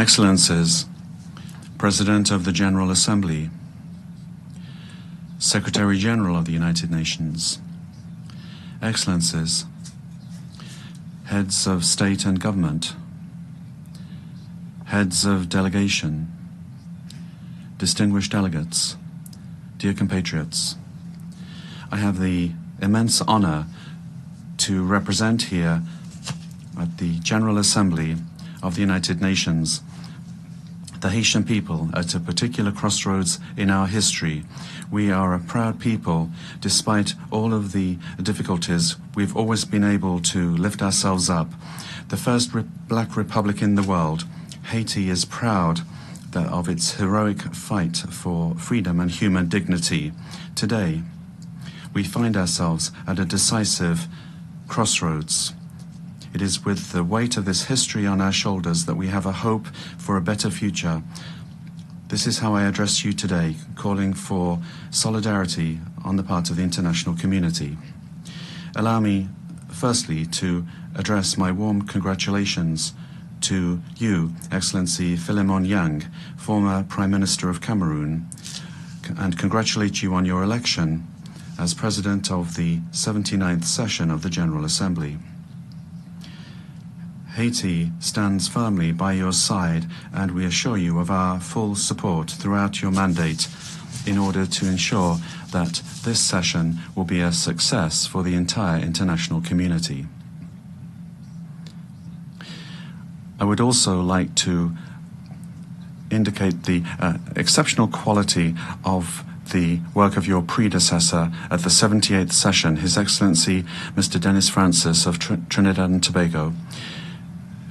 Excellencies, President of the General Assembly, Secretary General of the United Nations, Excellencies, Heads of State and Government, Heads of Delegation, distinguished delegates, dear compatriots, I have the immense honor to represent here at the General Assembly of the United Nations the Haitian people at a particular crossroads in our history. We are a proud people. Despite all of the difficulties, we've always been able to lift ourselves up. The first black republic in the world, Haiti is proud of its heroic fight for freedom and human dignity. Today, we find ourselves at a decisive crossroads. It is with the weight of this history on our shoulders that we have a hope for a better future. This is how I address you today, calling for solidarity on the part of the international community. Allow me, firstly, to address my warm congratulations to you, Excellency Philemon Yang, former Prime Minister of Cameroon, and congratulate you on your election as President of the 79th session of the General Assembly. Haiti stands firmly by your side, and we assure you of our full support throughout your mandate in order to ensure that this session will be a success for the entire international community. I would also like to indicate the exceptional quality of the work of your predecessor at the 78th session, His Excellency Mr. Dennis Francis of Trinidad and Tobago,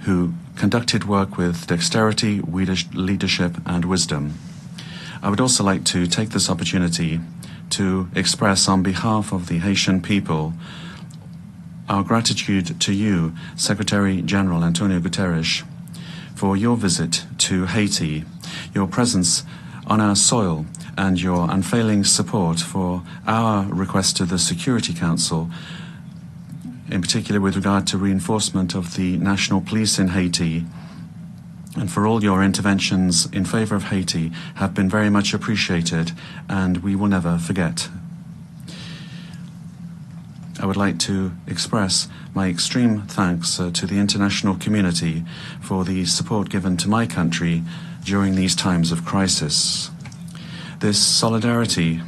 who conducted work with dexterity, leadership, and wisdom. I would also like to take this opportunity to express on behalf of the Haitian people our gratitude to you, Secretary General Antonio Guterres, for your visit to Haiti, your presence on our soil, and your unfailing support for our request to the Security Council, in particular with regard to reinforcement of the national police in Haiti, and for all your interventions in favor of Haiti have been very much appreciated, and we will never forget. I would like to express my extreme thanks to the international community for the support given to my country during these times of crisis. This solidarity,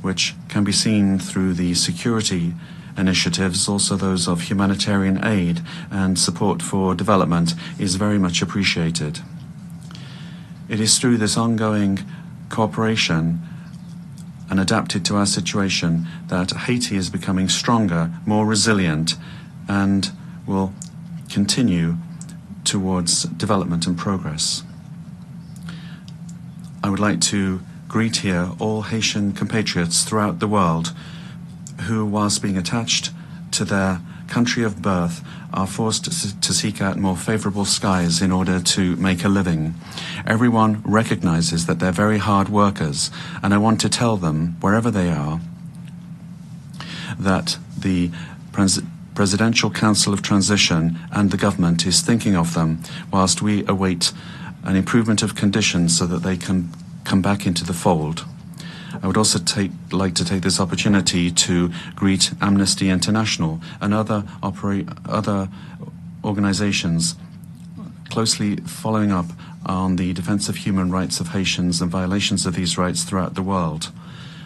which can be seen through the security initiatives, also those of humanitarian aid and support for development, is very much appreciated. It is through this ongoing cooperation and adapted to our situation that Haiti is becoming stronger, more resilient, and will continue towards development and progress. I would like to greet here all Haitian compatriots throughout the world who, whilst being attached to their country of birth, are forced to seek out more favorable skies in order to make a living. Everyone recognizes that they're very hard workers, and I want to tell them, wherever they are, that the Presidential Council of Transition and the government is thinking of them whilst we await an improvement of conditions so that they can come back into the fold. I would also like to take this opportunity to greet Amnesty International and other organizations closely following up on the defense of human rights of Haitians and violations of these rights throughout the world.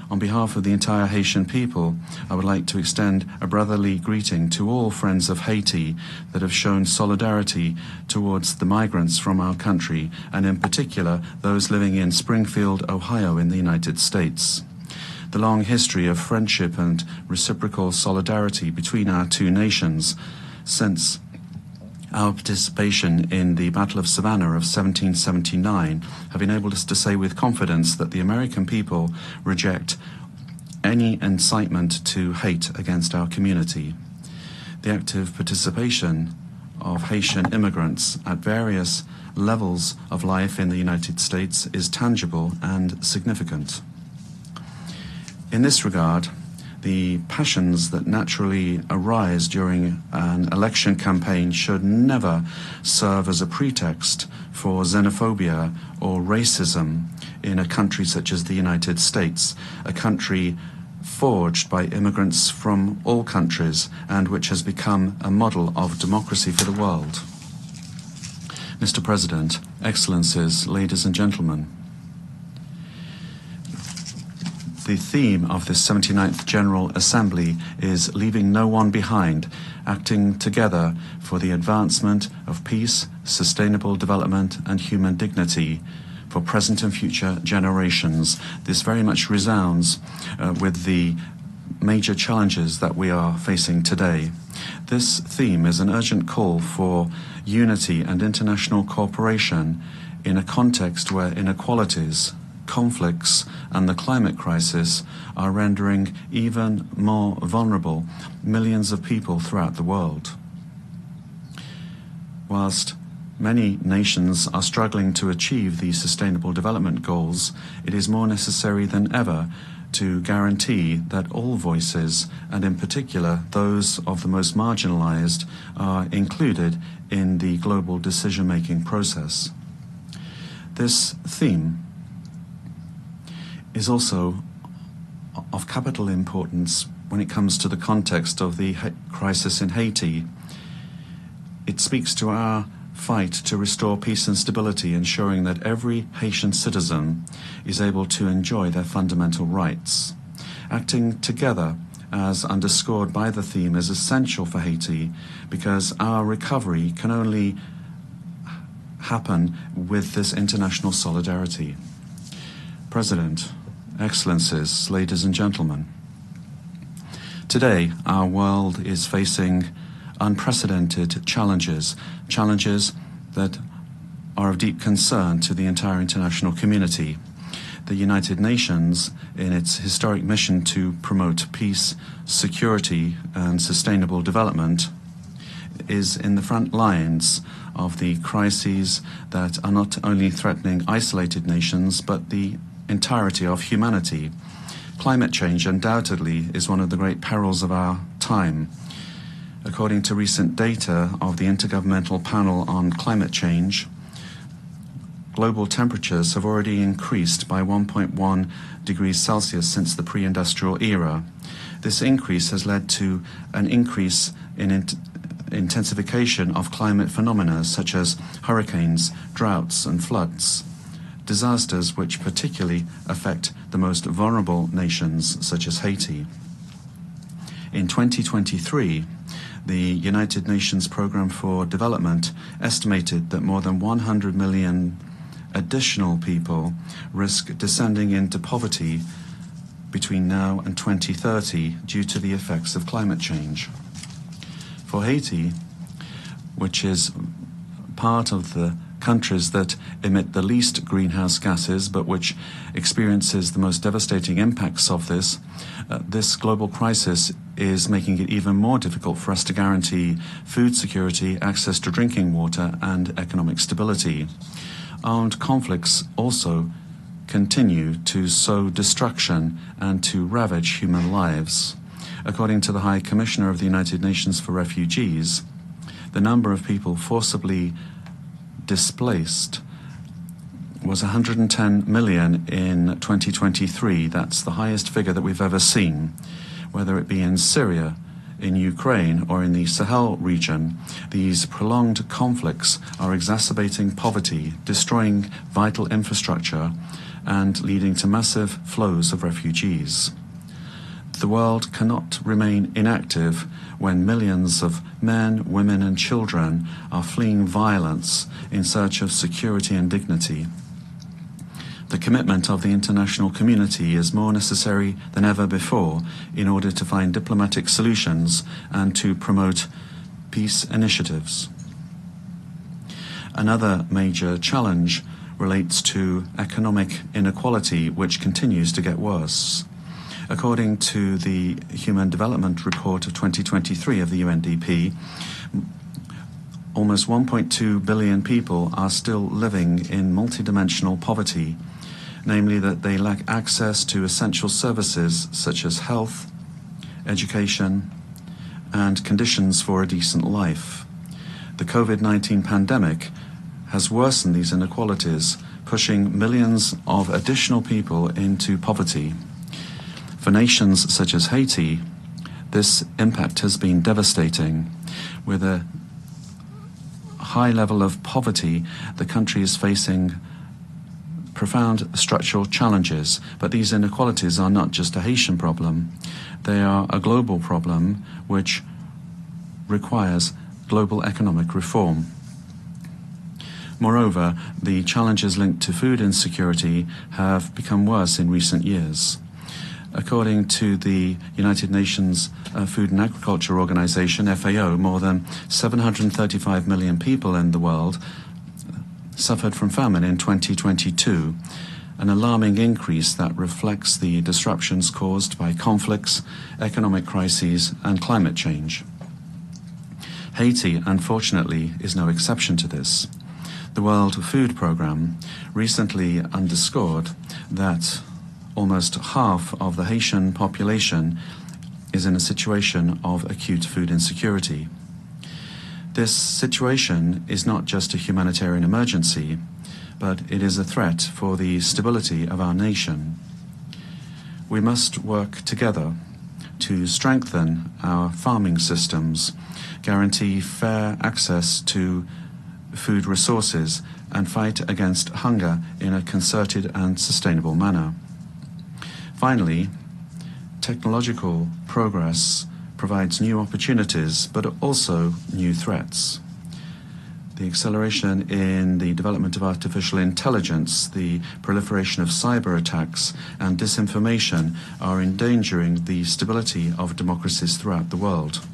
On behalf of the entire Haitian people, I would like to extend a brotherly greeting to all friends of Haiti that have shown solidarity towards the migrants from our country, and in particular those living in Springfield, Ohio in the United States. The long history of friendship and reciprocal solidarity between our two nations since our participation in the Battle of Savannah of 1779 have enabled us to say with confidence that the American people reject any incitement to hate against our community. The active participation of Haitian immigrants at various levels of life in the United States is tangible and significant. In this regard, The passions that naturally arise during an election campaign should never serve as a pretext for xenophobia or racism in a country such as the United States, a country forged by immigrants from all countries and which has become a model of democracy for the world. Mr. President, Excellencies, ladies and gentlemen, the theme of this 79th General Assembly is leaving no one behind, acting together for the advancement of peace, sustainable development and human dignity for present and future generations. This very much resounds with the major challenges that we are facing today. This theme is an urgent call for unity and international cooperation in a context where inequalities, conflicts and the climate crisis are rendering even more vulnerable millions of people throughout the world. Whilst many nations are struggling to achieve these sustainable development goals, it is more necessary than ever to guarantee that all voices, and in particular those of the most marginalized, are included in the global decision-making process. This theme is also of capital importance when it comes to the context of the crisis in Haiti. It speaks to our fight to restore peace and stability, ensuring that every Haitian citizen is able to enjoy their fundamental rights. Acting together, as underscored by the theme, is essential for Haiti because our recovery can only happen with this international solidarity. President, Excellencies, ladies and gentlemen, today our world is facing unprecedented challenges that are of deep concern to the entire international community. The United Nations, in its historic mission to promote peace, security and sustainable development, is in the front lines of the crises that are not only threatening isolated nations but the entirety of humanity. Climate change undoubtedly is one of the great perils of our time. According to recent data of the Intergovernmental Panel on Climate Change, global temperatures have already increased by 1.1 degrees Celsius since the pre-industrial era. This increase has led to an increase in intensification of climate phenomena such as hurricanes, droughts and floods, disasters which particularly affect the most vulnerable nations such as Haiti. In 2023, the United Nations Programme for Development estimated that more than 100 million additional people risk descending into poverty between now and 2030 due to the effects of climate change. For Haiti, which is part of the countries that emit the least greenhouse gases but which experiences the most devastating impacts of this, this global crisis is making it even more difficult for us to guarantee food security, access to drinking water and economic stability. Armed conflicts also continue to sow destruction and to ravage human lives. According to the High Commissioner of the United Nations for Refugees, the number of people forcibly displaced was 110 million in 2023. That's the highest figure that we've ever seen. Whether it be in Syria, in Ukraine or in the Sahel region, these prolonged conflicts are exacerbating poverty, destroying vital infrastructure and leading to massive flows of refugees. The world cannot remain inactive when millions of men, women and children are fleeing violence in search of security and dignity. The commitment of the international community is more necessary than ever before in order to find diplomatic solutions and to promote peace initiatives. Another major challenge relates to economic inequality, which continues to get worse. According to the Human Development Report of 2023 of the UNDP, almost 1.2 billion people are still living in multidimensional poverty, namely that they lack access to essential services such as health, education, and conditions for a decent life. The COVID-19 pandemic has worsened these inequalities, pushing millions of additional people into poverty. For nations such as Haiti, this impact has been devastating. With a high level of poverty, the country is facing profound structural challenges, but these inequalities are not just a Haitian problem. They are a global problem which requires global economic reform. Moreover, the challenges linked to food insecurity have become worse in recent years. According to the United Nations Food and Agriculture Organization, FAO, more than 735 million people in the world suffered from famine in 2022, an alarming increase that reflects the disruptions caused by conflicts, economic crises, and climate change. Haiti, unfortunately, is no exception to this. The World Food Programme recently underscored that almost half of the Haitian population is in a situation of acute food insecurity. This situation is not just a humanitarian emergency, but it is a threat for the stability of our nation. We must work together to strengthen our farming systems, guarantee fair access to food resources, and fight against hunger in a concerted and sustainable manner. Finally, technological progress provides new opportunities, but also new threats. The acceleration in the development of artificial intelligence, the proliferation of cyber attacks, and disinformation are endangering the stability of democracies throughout the world.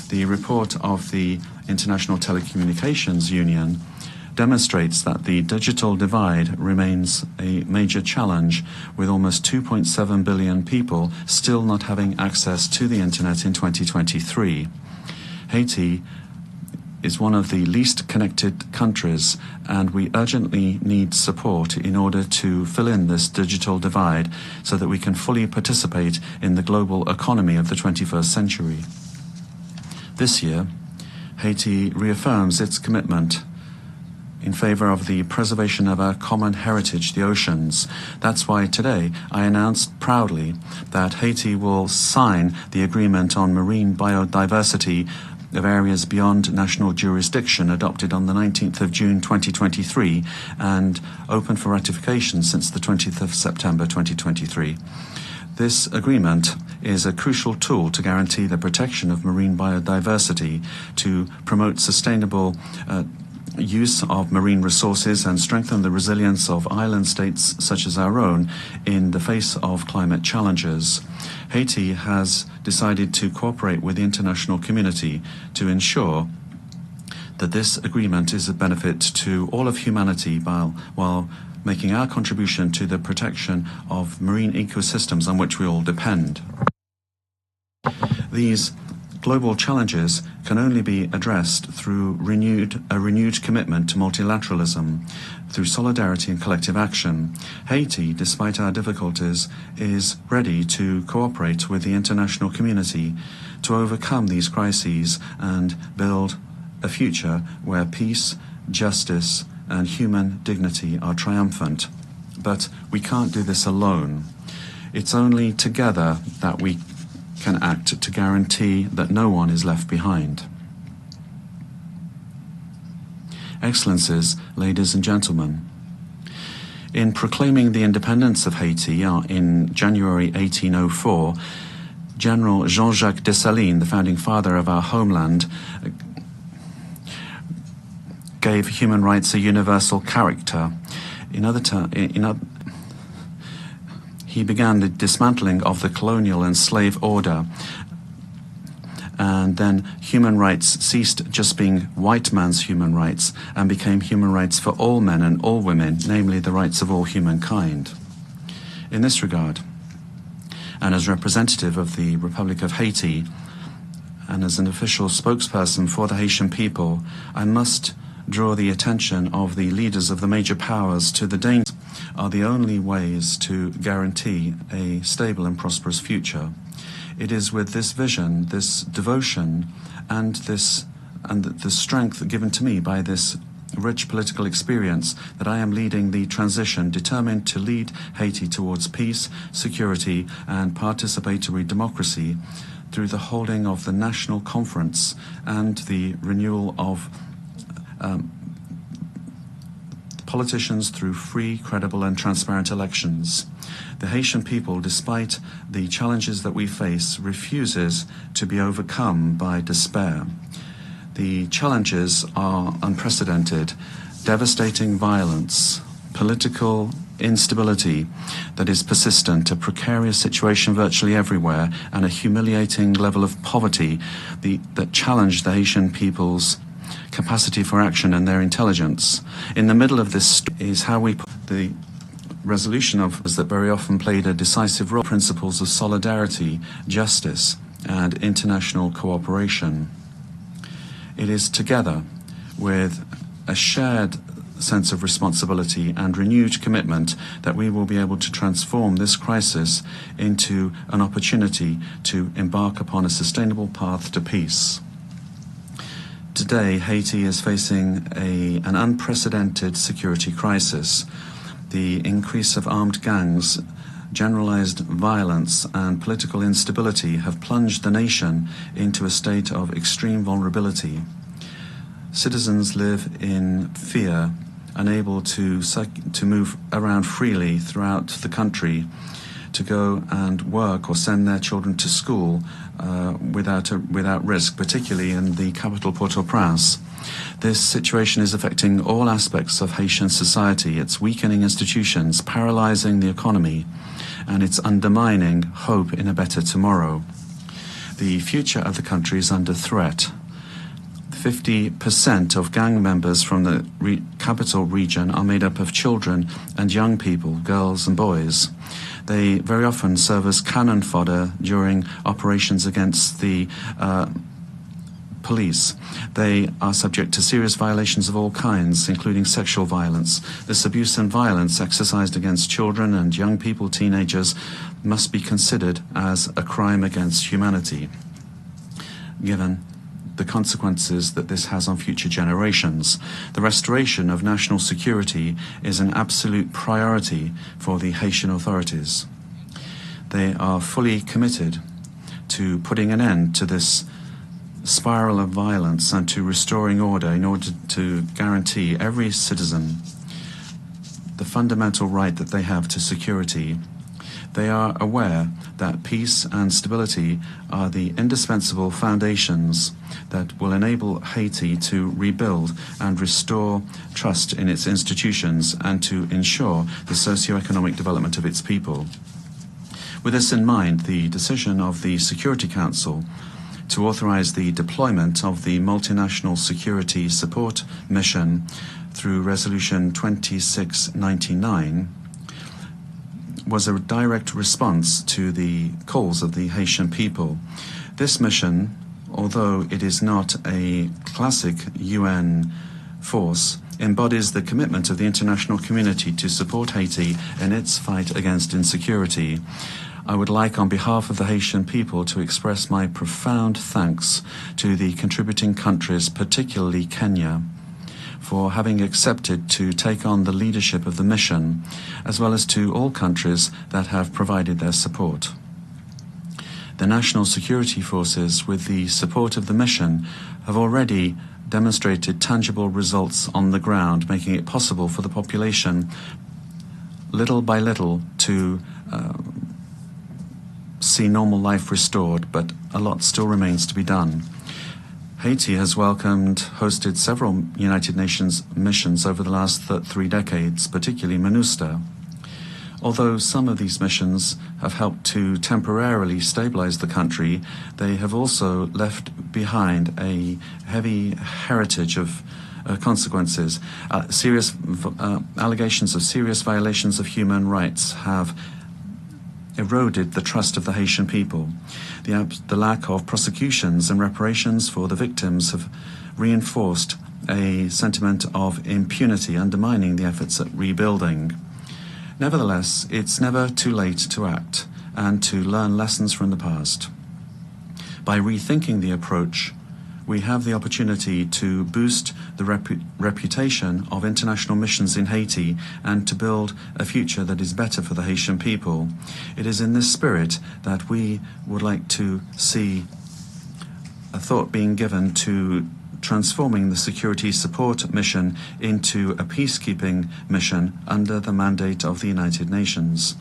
The report of the International Telecommunications Union demonstrates that the digital divide remains a major challenge, with almost 2.7 billion people still not having access to the internet in 2023. Haiti is one of the least connected countries, and we urgently need support in order to fill in this digital divide so that we can fully participate in the global economy of the 21st century. This year, Haiti reaffirms its commitment in favor of the preservation of our common heritage, the oceans. That's why today I announced proudly that Haiti will sign the agreement on marine biodiversity of areas beyond national jurisdiction, adopted on the 19th of June 2023 and open for ratification since the 20th of September 2023. This agreement is a crucial tool to guarantee the protection of marine biodiversity, to promote sustainable use of marine resources, and strengthen the resilience of island states such as our own in the face of climate challenges. Haiti has decided to cooperate with the international community to ensure that this agreement is a benefit to all of humanity while making our contribution to the protection of marine ecosystems on which we all depend. These global challenges can only be addressed through a renewed commitment to multilateralism, through solidarity and collective action. Haiti, despite our difficulties, is ready to cooperate with the international community to overcome these crises and build a future where peace, justice, and human dignity are triumphant. But we can't do this alone. It's only together that we can act to guarantee that no one is left behind. Excellencies, ladies and gentlemen, in proclaiming the independence of Haiti in January 1804, General Jean-Jacques Dessalines, the founding father of our homeland, gave human rights a universal character. He began the dismantling of the colonial and slave order, and then human rights ceased just being white man's human rights and became human rights for all men and all women, namely the rights of all humankind. In this regard, and as representative of the Republic of Haiti, and as an official spokesperson for the Haitian people, I must draw the attention of the leaders of the major powers to the dangers are the only ways to guarantee a stable and prosperous future. It is with this vision, this devotion, and the strength given to me by this rich political experience that I am leading the transition, determined to lead Haiti towards peace, security, and participatory democracy through the holding of the National Conference and the renewal of politicians through free, credible, and transparent elections. The Haitian people, despite the challenges that we face, refuses to be overcome by despair. The challenges are unprecedented: devastating violence, political instability that is persistent, a precarious situation virtually everywhere, and a humiliating level of poverty that challenge the Haitian people's capacity for action and their intelligence. In the middle of this is how we put the resolution of that very often played a decisive role, principles of solidarity, justice, and international cooperation. It is together with a shared sense of responsibility and renewed commitment that we will be able to transform this crisis into an opportunity to embark upon a sustainable path to peace. Today, Haiti is facing an unprecedented security crisis. The increase of armed gangs, generalized violence, and political instability have plunged the nation into a state of extreme vulnerability. Citizens live in fear, unable to move around freely throughout the country, to go and work or send their children to school without risk, particularly in the capital Port-au-Prince. This situation is affecting all aspects of Haitian society. It's weakening institutions, paralyzing the economy, and it's undermining hope in a better tomorrow. The future of the country is under threat. 50% of gang members from the capital region are made up of children and young people, girls and boys. They very often serve as cannon fodder during operations against the police. They are subject to serious violations of all kinds, including sexual violence. This abuse and violence exercised against children and young people, teenagers, must be considered as a crime against humanity, given the consequences that this has on future generations. The restoration of national security is an absolute priority for the Haitian authorities. They are fully committed to putting an end to this spiral of violence and to restoring order in order to guarantee every citizen the fundamental right that they have to security. They are aware that peace and stability are the indispensable foundations that will enable Haiti to rebuild and restore trust in its institutions and to ensure the socio-economic development of its people. With this in mind, the decision of the Security Council to authorize the deployment of the Multinational Security Support Mission through Resolution 2699 was a direct response to the calls of the Haitian people. This mission, although it is not a classic UN force, embodies the commitment of the international community to support Haiti in its fight against insecurity. I would like, on behalf of the Haitian people, to express my profound thanks to the contributing countries, particularly Kenya, for having accepted to take on the leadership of the mission, as well as to all countries that have provided their support. The national security forces, with the support of the mission, have already demonstrated tangible results on the ground, making it possible for the population, little by little, to see normal life restored, but a lot still remains to be done. Haiti has hosted several United Nations missions over the last 3 decades, particularly MINUSTAH. Although some of these missions have helped to temporarily stabilize the country, they have also left behind a heavy heritage of consequences. Serious allegations of serious violations of human rights have eroded the trust of the Haitian people. The lack of prosecutions and reparations for the victims have reinforced a sentiment of impunity, undermining the efforts at rebuilding. Nevertheless, it's never too late to act and to learn lessons from the past. By rethinking the approach, we have the opportunity to boost the reputation of international missions in Haiti and to build a future that is better for the Haitian people. It is in this spirit that we would like to see a thought being given to transforming the security support mission into a peacekeeping mission under the mandate of the United Nations.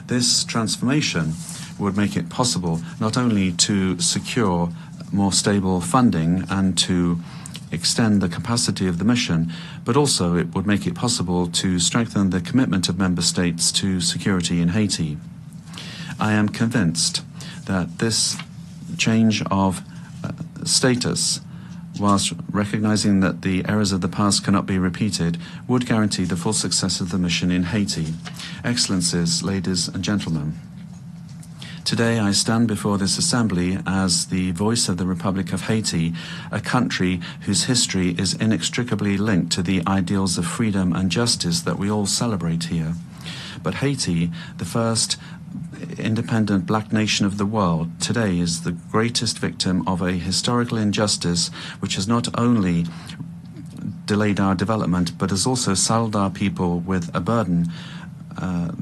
This transformation would make it possible not only to secure more stable funding and to extend the capacity of the mission, but also it would make it possible to strengthen the commitment of member states to security in Haiti. I am convinced that this change of status, whilst recognizing that the errors of the past cannot be repeated, would guarantee the full success of the mission in Haiti. Excellencies, ladies and gentlemen, today I stand before this assembly as the voice of the Republic of Haiti, a country whose history is inextricably linked to the ideals of freedom and justice that we all celebrate here. But Haiti, the first independent black nation of the world, today is the greatest victim of a historical injustice which has not only delayed our development but has also saddled our people with a burden,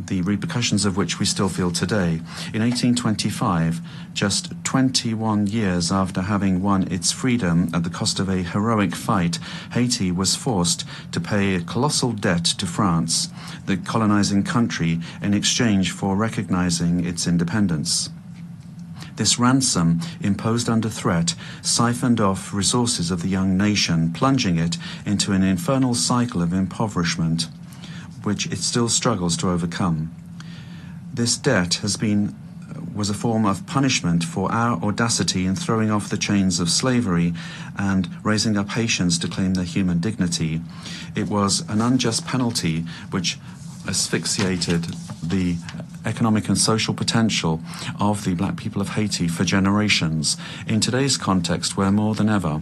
the repercussions of which we still feel today. In 1825, just 21 years after having won its freedom at the cost of a heroic fight, Haiti was forced to pay a colossal debt to France, the colonizing country, in exchange for recognizing its independence. This ransom, imposed under threat, siphoned off resources of the young nation, plunging it into an infernal cycle of impoverishment, which it still struggles to overcome. This debt was a form of punishment for our audacity in throwing off the chains of slavery and raising up Haitians to claim their human dignity. It was an unjust penalty which asphyxiated the economic and social potential of the black people of Haiti for generations. In today's context, where more than ever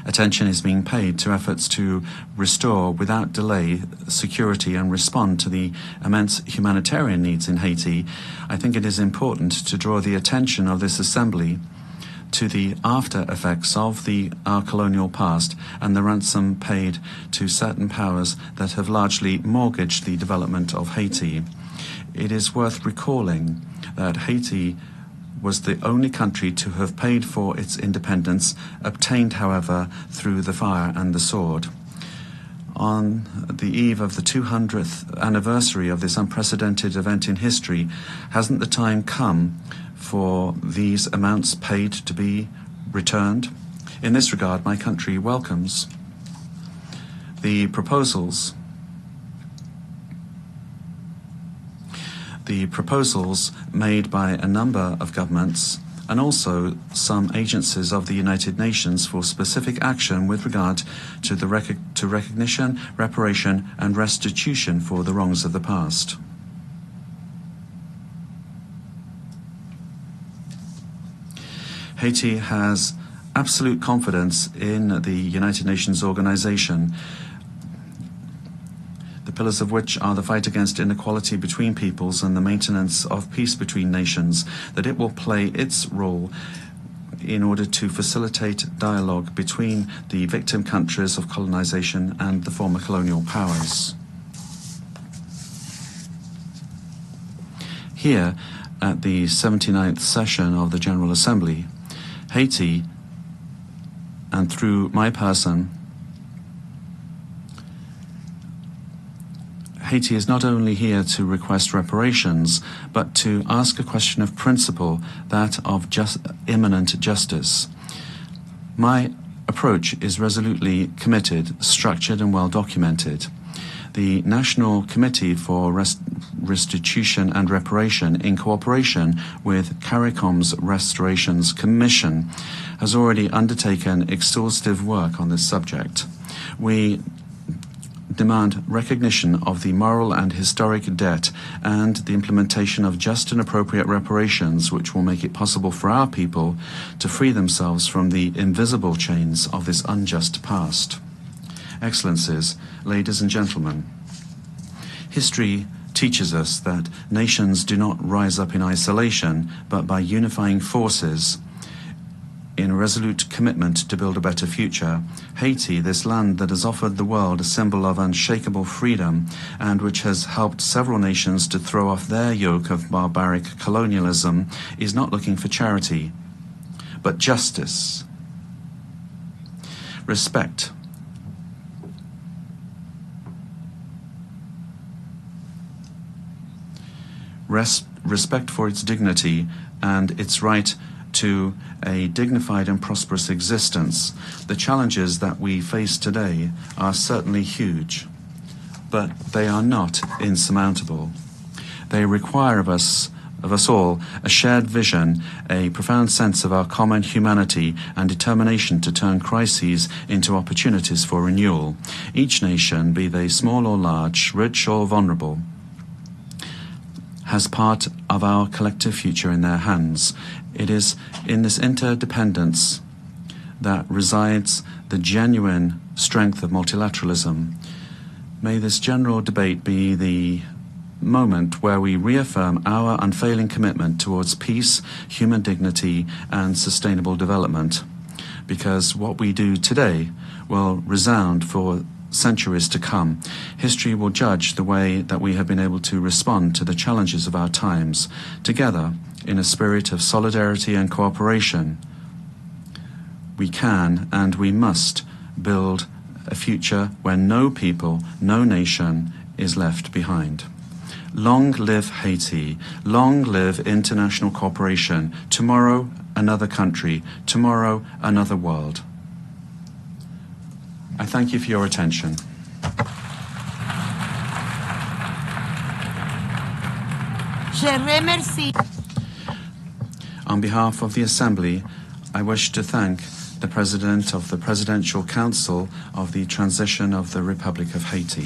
attention is being paid to efforts to restore without delay security and respond to the immense humanitarian needs in Haiti, I think it is important to draw the attention of this assembly to the after effects of our colonial past and the ransom paid to certain powers that have largely mortgaged the development of Haiti. It is worth recalling that Haiti was the only country to have paid for its independence, obtained, however, through the fire and the sword. On the eve of the 200th anniversary of this unprecedented event in history, hasn't the time come for these amounts paid to be returned? In this regard, my country welcomes the proposals made by a number of governments and also some agencies of the United Nations for specific action with regard to recognition, reparation and restitution for the wrongs of the past. Haiti has absolute confidence in the United Nations organization, the pillars of which are the fight against inequality between peoples and the maintenance of peace between nations, that it will play its role in order to facilitate dialogue between the victim countries of colonization and the former colonial powers. Here, at the 79th session of the General Assembly, Haiti, and through my person, Haiti is not only here to request reparations, but to ask a question of principle, that of imminent justice. My approach is resolutely committed, structured and well documented. The National Committee for Restitution and Reparation, in cooperation with CARICOM's Restorations Commission, has already undertaken exhaustive work on this subject. We demand recognition of the moral and historic debt and the implementation of just and appropriate reparations which will make it possible for our people to free themselves from the invisible chains of this unjust past. Excellencies, ladies and gentlemen, history teaches us that nations do not rise up in isolation, but by unifying forces in a resolute commitment to build a better future, Haiti, this land that has offered the world a symbol of unshakable freedom and which has helped several nations to throw off their yoke of barbaric colonialism, is not looking for charity, but justice, respect, respect for its dignity and its right to a dignified and prosperous existence. The challenges that we face today are certainly huge, but they are not insurmountable. They require of us all a shared vision, a profound sense of our common humanity and determination to turn crises into opportunities for renewal. Each nation, be they small or large, rich or vulnerable, has part of our collective future in their hands. It is in this interdependence that resides the genuine strength of multilateralism. May this general debate be the moment where we reaffirm our unfailing commitment towards peace, human dignity, and sustainable development, because what we do today will resound for centuries to come. History will judge the way that we have been able to respond to the challenges of our times. Together, in a spirit of solidarity and cooperation, we can and we must build a future where no people, no nation is left behind. Long live Haiti. Long live international cooperation. Tomorrow, another country. Tomorrow, another world. I thank you for your attention. Je remercie. On behalf of the Assembly, I wish to thank the President of the Presidential Council of the Transition of the Republic of Haiti.